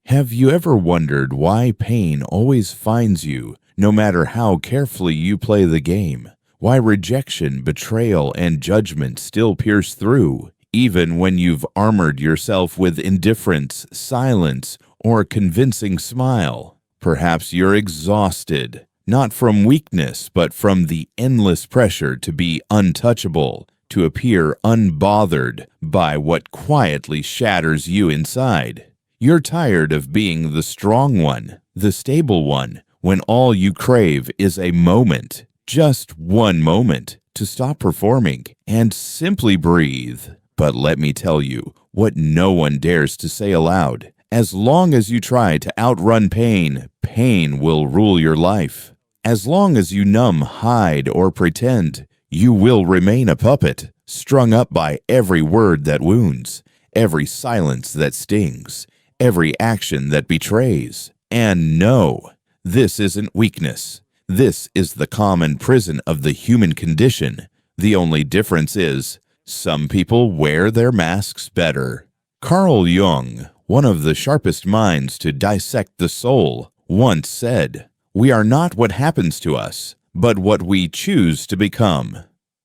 Have you ever wondered why pain always finds you, no matter how carefully you play the game? Why rejection, betrayal, and judgment still pierce through, even when you've armored yourself with indifference, silence, or a convincing smile? Perhaps you're exhausted, not from weakness, but from the endless pressure to be untouchable, to appear unbothered by what quietly shatters you inside. You're tired of being the strong one, the stable one, when all you crave is a moment, just one moment, to stop performing and simply breathe. But let me tell you what no one dares to say aloud. As long as you try to outrun pain, pain will rule your life. As long as you numb, hide, or pretend, you will remain a puppet, strung up by every word that wounds, every silence that stings, every action that betrays. And no, this isn't weakness. This is the common prison of the human condition. The only difference is, some people wear their masks better. Carl Jung, one of the sharpest minds to dissect the soul, once said, "We are not what happens to us, but what we choose to become."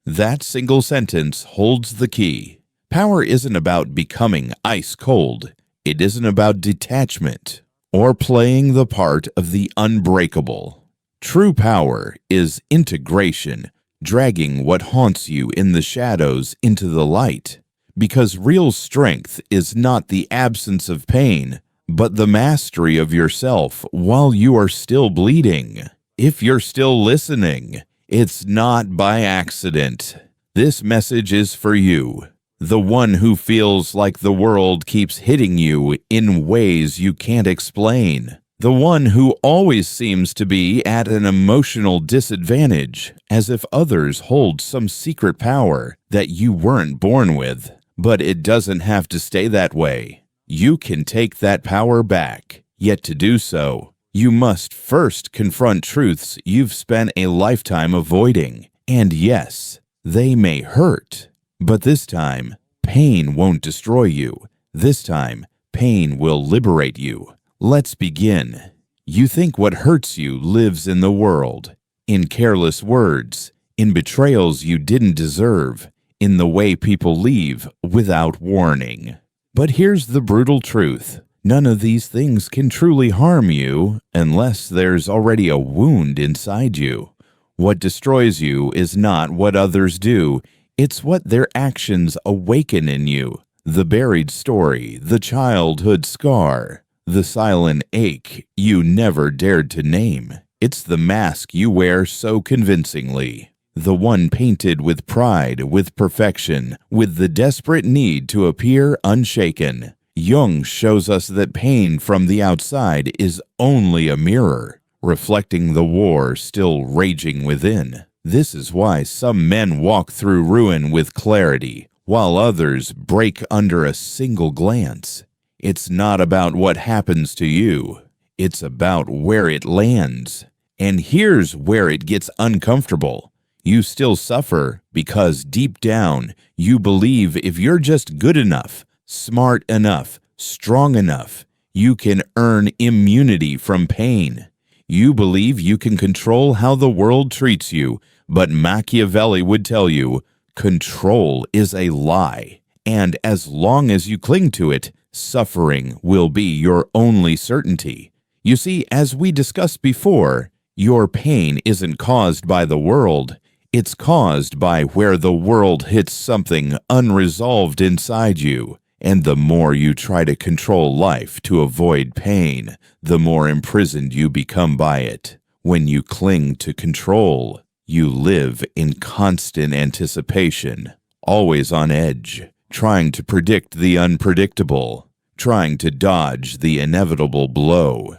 That single sentence holds the key. Power isn't about becoming ice cold. It isn't about detachment or playing the part of the unbreakable. True power is integration, dragging what haunts you in the shadows into the light. Because real strength is not the absence of pain, but the mastery of yourself while you are still bleeding. If you're still listening, it's not by accident. This message is for you. The one who feels like the world keeps hitting you in ways you can't explain. The one who always seems to be at an emotional disadvantage, as if others hold some secret power that you weren't born with. But it doesn't have to stay that way. You can take that power back. Yet to do so, you must first confront truths you've spent a lifetime avoiding. And yes, they may hurt. But this time, pain won't destroy you. This time, pain will liberate you. Let's begin. You think what hurts you lives in the world, in careless words, in betrayals you didn't deserve, in the way people leave without warning. But here's the brutal truth. None of these things can truly harm you unless there's already a wound inside you. What destroys you is not what others do. It's what their actions awaken in you. The buried story, the childhood scar, the silent ache you never dared to name. It's the mask you wear so convincingly. The one painted with pride, with perfection, with the desperate need to appear unshaken. Jung shows us that pain from the outside is only a mirror, reflecting the war still raging within. This is why some men walk through ruin with clarity, while others break under a single glance. It's not about what happens to you. It's about where it lands. And here's where it gets uncomfortable. You still suffer because deep down, you believe if you're just good enough, smart enough, strong enough, you can earn immunity from pain. You believe you can control how the world treats you, but Machiavelli would tell you, control is a lie. And as long as you cling to it, suffering will be your only certainty. You see, as we discussed before, your pain isn't caused by the world. It's caused by where the world hits something unresolved inside you. And the more you try to control life to avoid pain, the more imprisoned you become by it. When you cling to control, you live in constant anticipation, always on edge, trying to predict the unpredictable, trying to dodge the inevitable blow.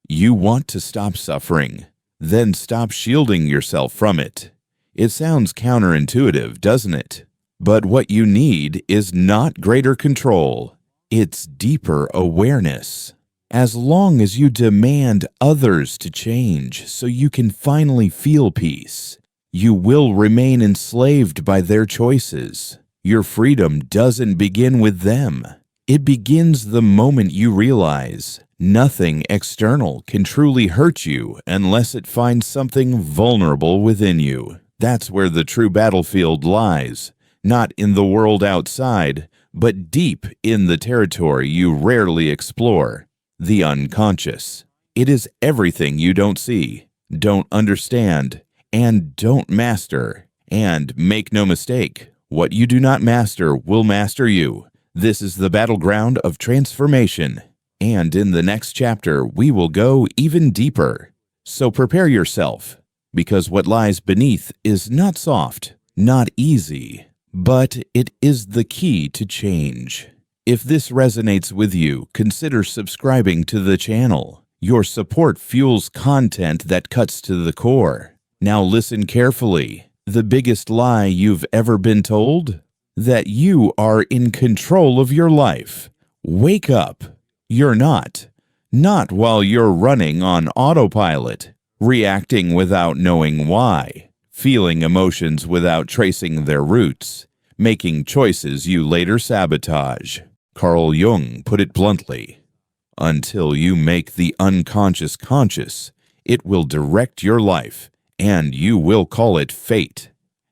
You want to stop suffering, then stop shielding yourself from it. It sounds counterintuitive, doesn't it? But what you need is not greater control. It's deeper awareness. As long as you demand others to change so you can finally feel peace, you will remain enslaved by their choices. Your freedom doesn't begin with them. It begins the moment you realize Nothing external can truly hurt you unless it finds something vulnerable within you. That's where the true battlefield lies, not in the world outside, but deep in the territory you rarely explore, the unconscious. It is everything you don't see, don't understand, and don't master. And make no mistake, what you do not master will master you. This is the battleground of transformation. And in the next chapter, we will go even deeper. So prepare yourself, because what lies beneath is not soft, not easy, but it is the key to change. If this resonates with you, consider subscribing to the channel. Your support fuels content that cuts to the core. Now listen carefully. The biggest lie you've ever been told? That you are in control of your life. Wake up. You're not. Not while you're running on autopilot, reacting without knowing why, feeling emotions without tracing their roots, making choices you later sabotage. Carl Jung put it bluntly, until you make the unconscious conscious, it will direct your life, and you will call it fate.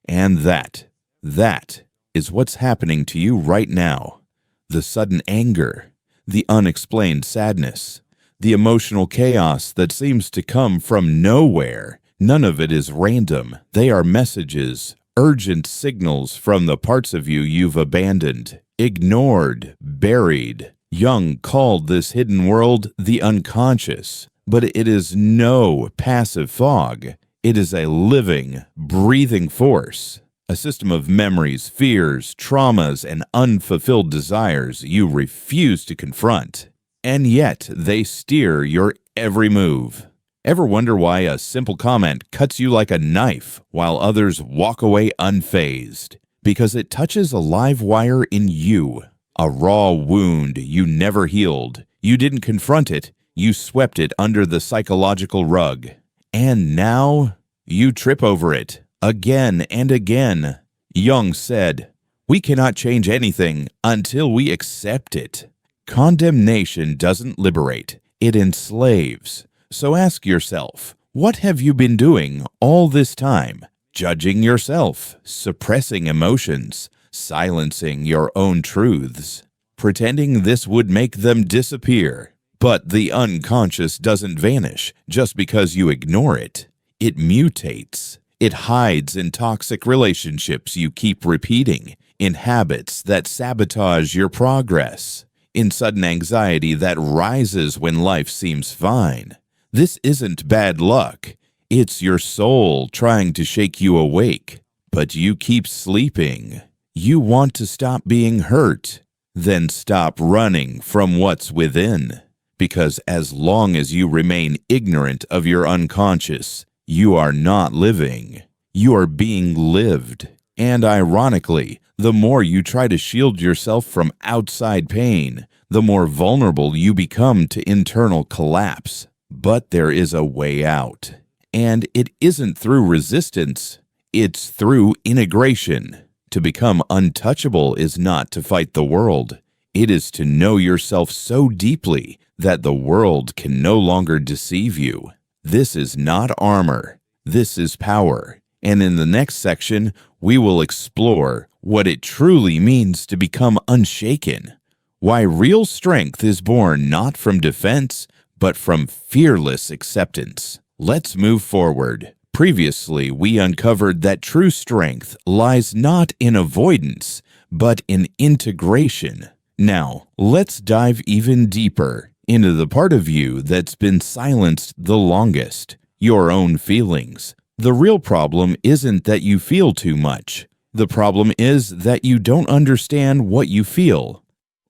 And that is what's happening to you right now. The sudden anger, the unexplained sadness, the emotional chaos that seems to come from nowhere. None of it is random. They are messages, urgent signals from the parts of you you've abandoned, ignored, buried. Jung called this hidden world the unconscious, but it is no passive fog. It is a living, breathing force, a system of memories, fears, traumas, and unfulfilled desires you refuse to confront. And yet, they steer your every move. Ever wonder why a simple comment cuts you like a knife while others walk away unfazed? Because it touches a live wire in you, a raw wound you never healed. You didn't confront it, you swept it under the psychological rug. And now, you trip over it, again and again. Jung said, "We cannot change anything until we accept it." Condemnation doesn't liberate, it enslaves. So ask yourself, what have you been doing all this time? Judging yourself, suppressing emotions, silencing your own truths, pretending this would make them disappear. But the unconscious doesn't vanish just because you ignore it. It mutates. It hides in toxic relationships you keep repeating, in habits that sabotage your progress, in sudden anxiety that rises when life seems fine. This isn't bad luck. It's your soul trying to shake you awake, but you keep sleeping. You want to stop being hurt, then stop running from what's within. Because as long as you remain ignorant of your unconscious, you are not living. You are being lived. And ironically, the more you try to shield yourself from outside pain, the more vulnerable you become to internal collapse. But there is a way out. And it isn't through resistance, it's through integration. To become untouchable is not to fight the world. It is to know yourself so deeply that the world can no longer deceive you. This is not armor. This is power. And in the next section, we will explore what it truly means to become unshaken. Why real strength is born not from defense, but from fearless acceptance. Let's move forward. Previously, we uncovered that true strength lies not in avoidance, but in integration. Now, let's dive even deeper into the part of you that's been silenced the longest, your own feelings. The real problem isn't that you feel too much. The problem is that you don't understand what you feel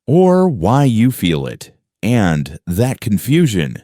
or why you feel it. And that confusion,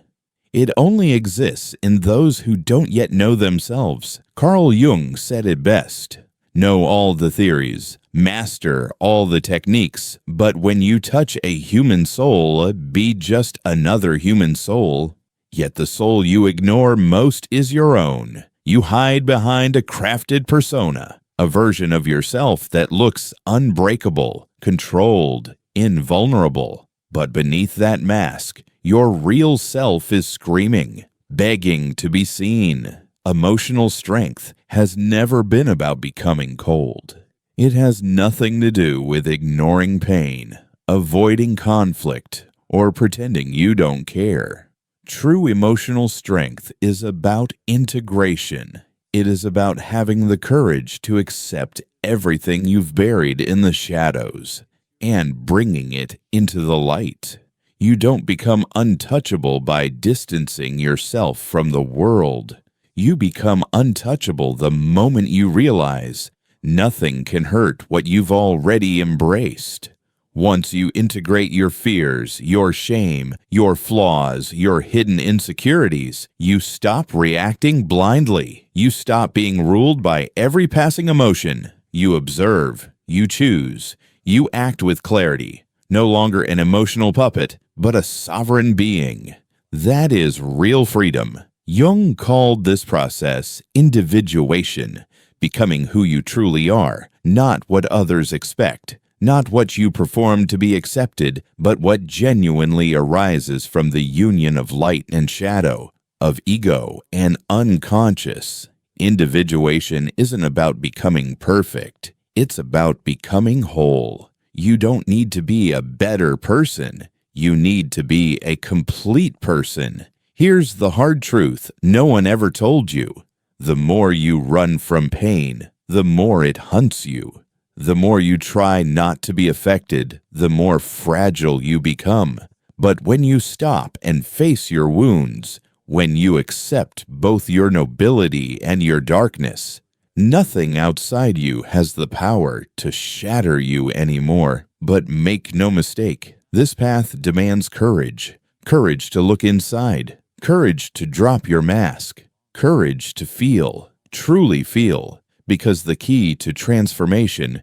it only exists in those who don't yet know themselves. Carl Jung said it best. Know all the theories, master all the techniques, but when you touch a human soul, be just another human soul. Yet the soul you ignore most is your own. You hide behind a crafted persona, a version of yourself that looks unbreakable, controlled, invulnerable. But beneath that mask, Your real self is screaming, begging to be seen. Emotional strength has never been about becoming cold. It has nothing to do with ignoring pain, avoiding conflict, or pretending you don't care. True emotional strength is about integration. It is about having the courage to accept everything you've buried in the shadows and bringing it into the light. You don't become untouchable by distancing yourself from the world. You become untouchable the moment you realize nothing can hurt what you've already embraced. Once you integrate your fears, your shame, your flaws, your hidden insecurities, you stop reacting blindly. You stop being ruled by every passing emotion. You observe, you choose, you act with clarity. No longer an emotional puppet, but a sovereign being. That is real freedom. Jung called this process individuation, becoming who you truly are, not what others expect. Not what you perform to be accepted, but what genuinely arises from the union of light and shadow, of ego and unconscious. Individuation isn't about becoming perfect. It's about becoming whole. You don't need to be a better person. You need to be a complete person. Here's the hard truth no one ever told you. The more you run from pain, the more it hunts you. The more you try not to be affected, the more fragile you become. But when you stop and face your wounds, when you accept both your nobility and your darkness, nothing outside you has the power to shatter you anymore. But make no mistake, this path demands courage. Courage to look inside. Courage to drop your mask. Courage to feel, truly feel. Because the key to transformation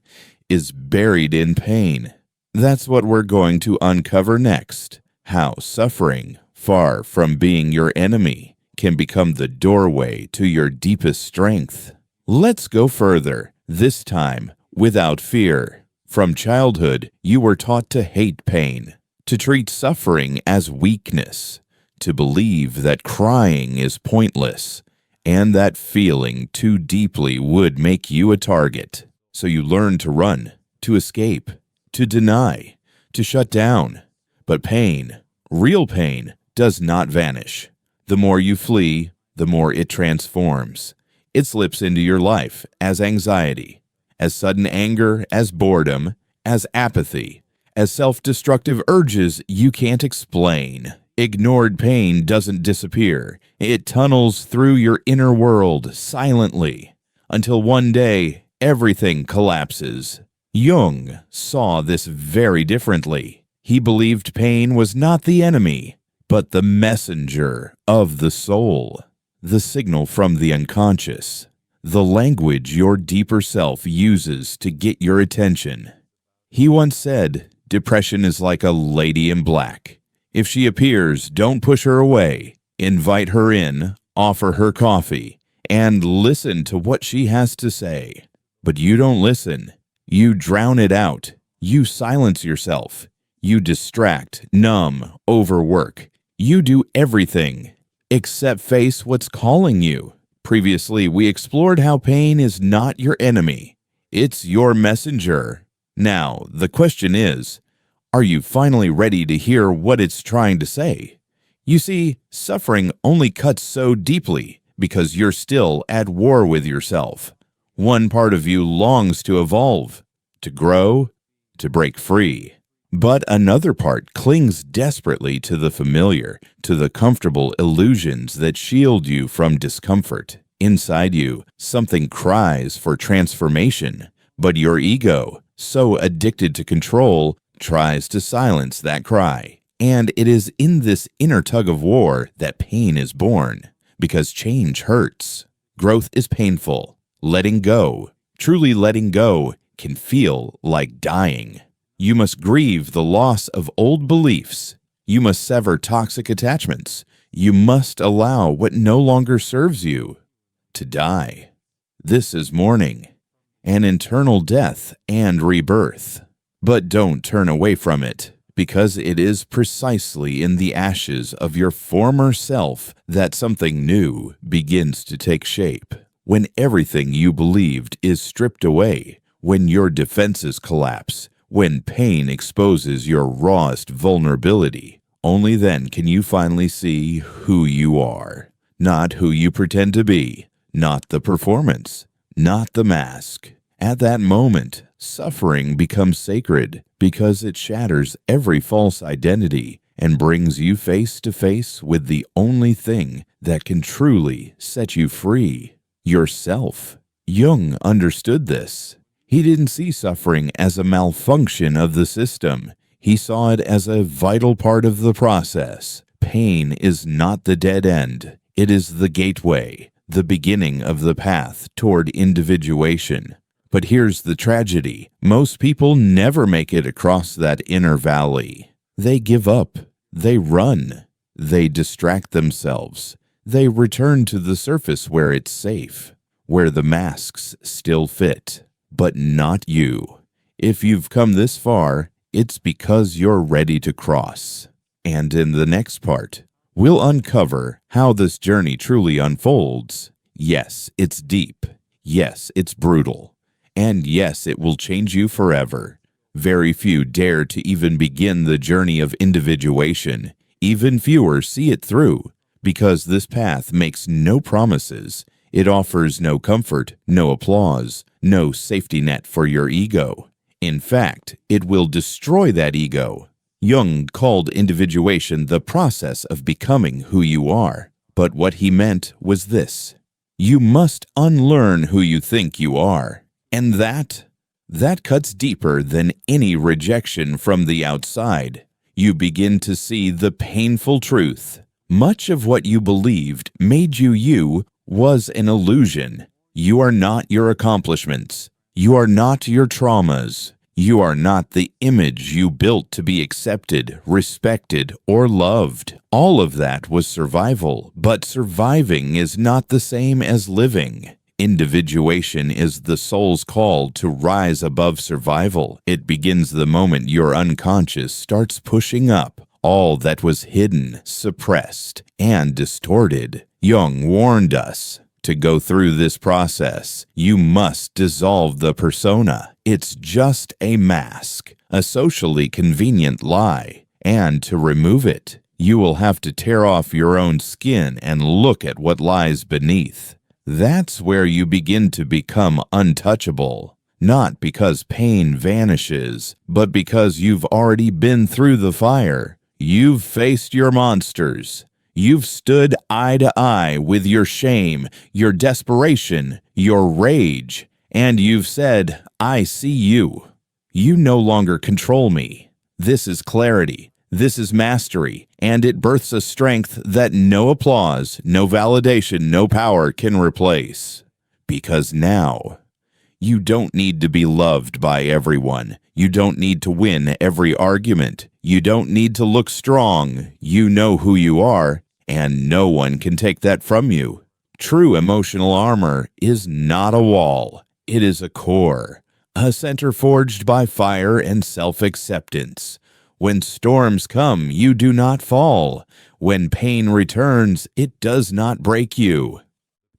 is buried in pain. That's what we're going to uncover next. How suffering, far from being your enemy, can become the doorway to your deepest strength. Let's go further, this time without fear. From childhood, you were taught to hate pain, to treat suffering as weakness, to believe that crying is pointless, and that feeling too deeply would make you a target. So you learn to run, to escape, to deny, to shut down. But pain, real pain, does not vanish. The more you flee, the more it transforms. It slips into your life as anxiety, as sudden anger, as boredom, as apathy, as self-destructive urges you can't explain. Ignored pain doesn't disappear. It tunnels through your inner world silently until one day everything collapses. Jung saw this very differently. He believed pain was not the enemy, but the messenger of the soul, the signal from the unconscious, the language your deeper self uses to get your attention. He once said, "Depression is like a lady in black. If she appears, don't push her away. Invite her in, offer her coffee, and listen to what she has to say." But you don't listen. You drown it out. You silence yourself. You distract, numb, overwork. You do everything except face what's calling you. Previously, we explored how pain is not your enemy. It's your messenger. Now, the question is, are you finally ready to hear what it's trying to say? You see, suffering only cuts so deeply because you're still at war with yourself. One part of you longs to evolve, to grow, to break free. But another part clings desperately to the familiar, to the comfortable illusions that shield you from discomfort. Inside you, something cries for transformation, but your ego, so addicted to control, tries to silence that cry. And it is in this inner tug of war that pain is born, because change hurts. Growth is painful. Letting go, truly letting go, can feel like dying. You must grieve the loss of old beliefs. You must sever toxic attachments. You must allow what no longer serves you to die. This is mourning, an internal death and rebirth. But don't turn away from it. Because it is precisely in the ashes of your former self that something new begins to take shape. When everything you believed is stripped away, when your defenses collapse, when pain exposes your rawest vulnerability, only then can you finally see who you are. Not who you pretend to be, not the performance, not the mask. At that moment, suffering becomes sacred because it shatters every false identity and brings you face to face with the only thing that can truly set you free, yourself. Jung understood this. He didn't see suffering as a malfunction of the system. He saw it as a vital part of the process. Pain is not the dead end. It is the gateway, the beginning of the path toward individuation. But here's the tragedy. Most people never make it across that inner valley. They give up. They run. They distract themselves. They return to the surface where it's safe, where the masks still fit. But not you. If you've come this far, it's because you're ready to cross. And in the next part, we'll uncover how this journey truly unfolds. Yes, it's deep. Yes, it's brutal. And yes, it will change you forever. Very few dare to even begin the journey of individuation. Even fewer see it through, because this path makes no promises. It offers no comfort, no applause, no safety net for your ego. In fact, it will destroy that ego. Jung called individuation the process of becoming who you are. But what he meant was this: you must unlearn who you think you are. And that cuts deeper than any rejection from the outside. You begin to see the painful truth. Much of what you believed made you was an illusion. You are not your accomplishments. You are not your traumas. You are not the image you built to be accepted, respected, or loved. All of that was survival, but surviving is not the same as living. Individuation is the soul's call to rise above survival. It begins the moment your unconscious starts pushing up all that was hidden, suppressed, and distorted. Jung warned us, to go through this process, you must dissolve the persona. It's just a mask, a socially convenient lie. And to remove it, you will have to tear off your own skin and look at what lies beneath. That's where you begin to become untouchable. Not because pain vanishes, but because you've already been through the fire. You've faced your monsters. You've stood eye to eye with your shame, your desperation, your rage, and you've said, I see you. You no longer control me. This is clarity. This is mastery, and it births a strength that no applause, no validation, no power can replace. Because now, you don't need to be loved by everyone. You don't need to win every argument. You don't need to look strong. You know who you are, and no one can take that from you. True emotional armor is not a wall. It is a core, a center forged by fire and self-acceptance. When storms come, you do not fall. When pain returns, it does not break you.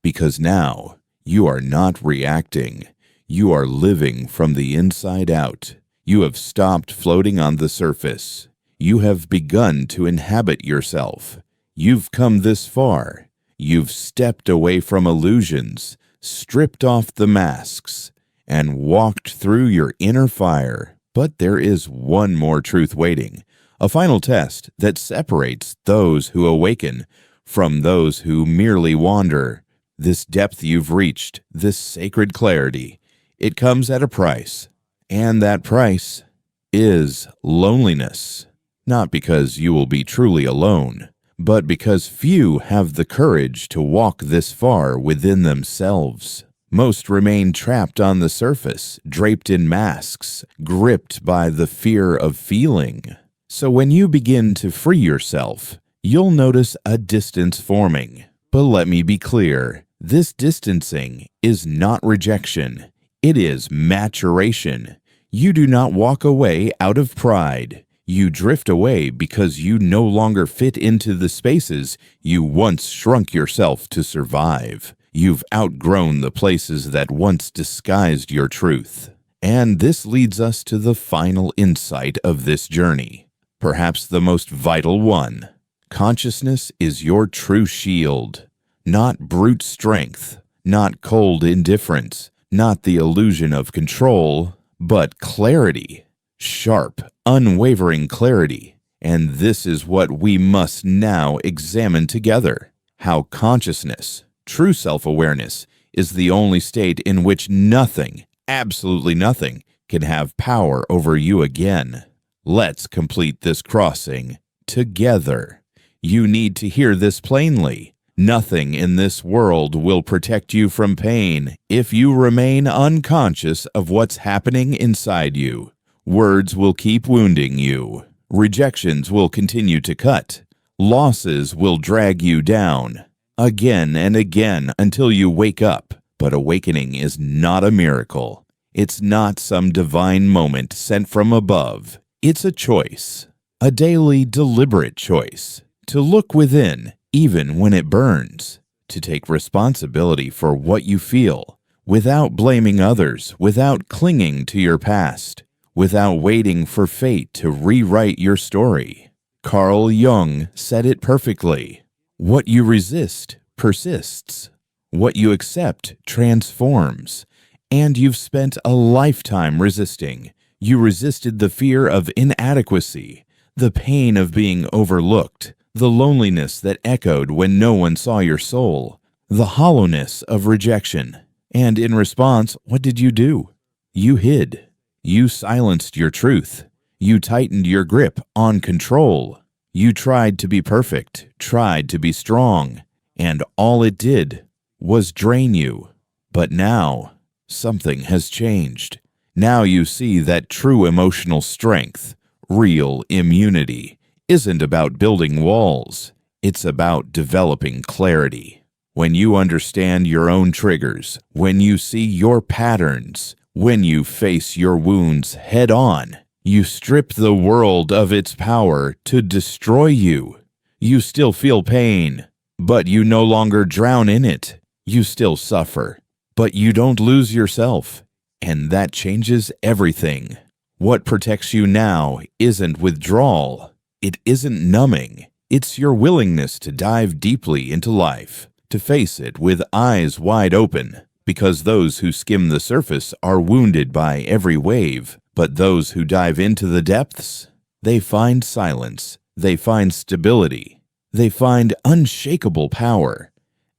Because now, you are not reacting. You are living from the inside out. You have stopped floating on the surface. You have begun to inhabit yourself. You've come this far. You've stepped away from illusions, stripped off the masks, and walked through your inner fire. But there is one more truth waiting, a final test that separates those who awaken from those who merely wander. This depth you've reached, this sacred clarity, it comes at a price. And that price is loneliness. Not because you will be truly alone, but because few have the courage to walk this far within themselves. Most remain trapped on the surface, draped in masks, gripped by the fear of feeling. So when you begin to free yourself, you'll notice a distance forming. But let me be clear, this distancing is not rejection. It is maturation. You do not walk away out of pride. You drift away because you no longer fit into the spaces you once shrunk yourself to survive. You've outgrown the places that once disguised your truth. And this leads us to the final insight of this journey, perhaps the most vital one. Consciousness is your true shield, not brute strength, not cold indifference, not the illusion of control, but clarity, sharp, unwavering clarity. And this is what we must now examine together. How consciousness, true self-awareness, is the only state in which nothing, absolutely nothing, can have power over you again. Let's complete this crossing together. You need to hear this plainly. Nothing in this world will protect you from pain if you remain unconscious of what's happening inside you. Words will keep wounding you. Rejections will continue to cut. Losses will drag you down again and again until you wake up. But awakening is not a miracle. It's not some divine moment sent from above. It's a choice, a daily deliberate choice, to look within even when it burns, to take responsibility for what you feel, without blaming others, without clinging to your past, without waiting for fate to rewrite your story. Carl Jung said it perfectly. What you resist persists. What you accept transforms. And you've spent a lifetime resisting. You resisted the fear of inadequacy, the pain of being overlooked, the loneliness that echoed when no one saw your soul, the hollowness of rejection. And in response, what did you do? You hid. You silenced your truth. You tightened your grip on control. You tried to be perfect, tried to be strong, and all it did was drain you. But now, something has changed. Now you see that true emotional strength, real immunity, isn't about building walls. It's about developing clarity. When you understand your own triggers, when you see your patterns, when you face your wounds head on, you strip the world of its power to destroy you. You still feel pain, but you no longer drown in it. You still suffer, but you don't lose yourself. And that changes everything. What protects you now isn't withdrawal. It isn't numbing. It's your willingness to dive deeply into life, to face it with eyes wide open, because those who skim the surface are wounded by every wave, but those who dive into the depths, they find silence, they find stability, they find unshakable power.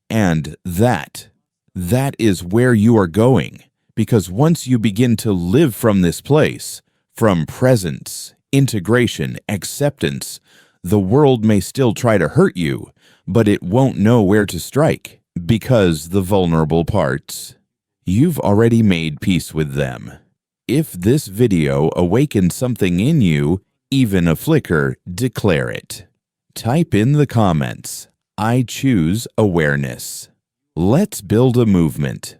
And that is where you are going, because once you begin to live from this place, from presence, integration, acceptance, the world may still try to hurt you, but it won't know where to strike, because the vulnerable parts, you've already made peace with them. If this video awakened something in you, even a flicker, declare it. Type in the comments, I choose awareness. Let's build a movement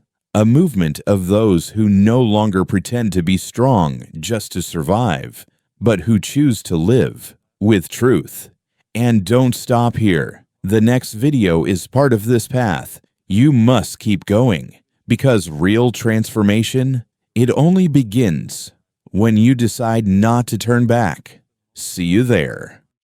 of those who no longer pretend to be strong just to survive, but who choose to live with truth. And don't stop here. The next video is part of this path. You must keep going, because real transformation, it only begins when you decide not to turn back. See you there.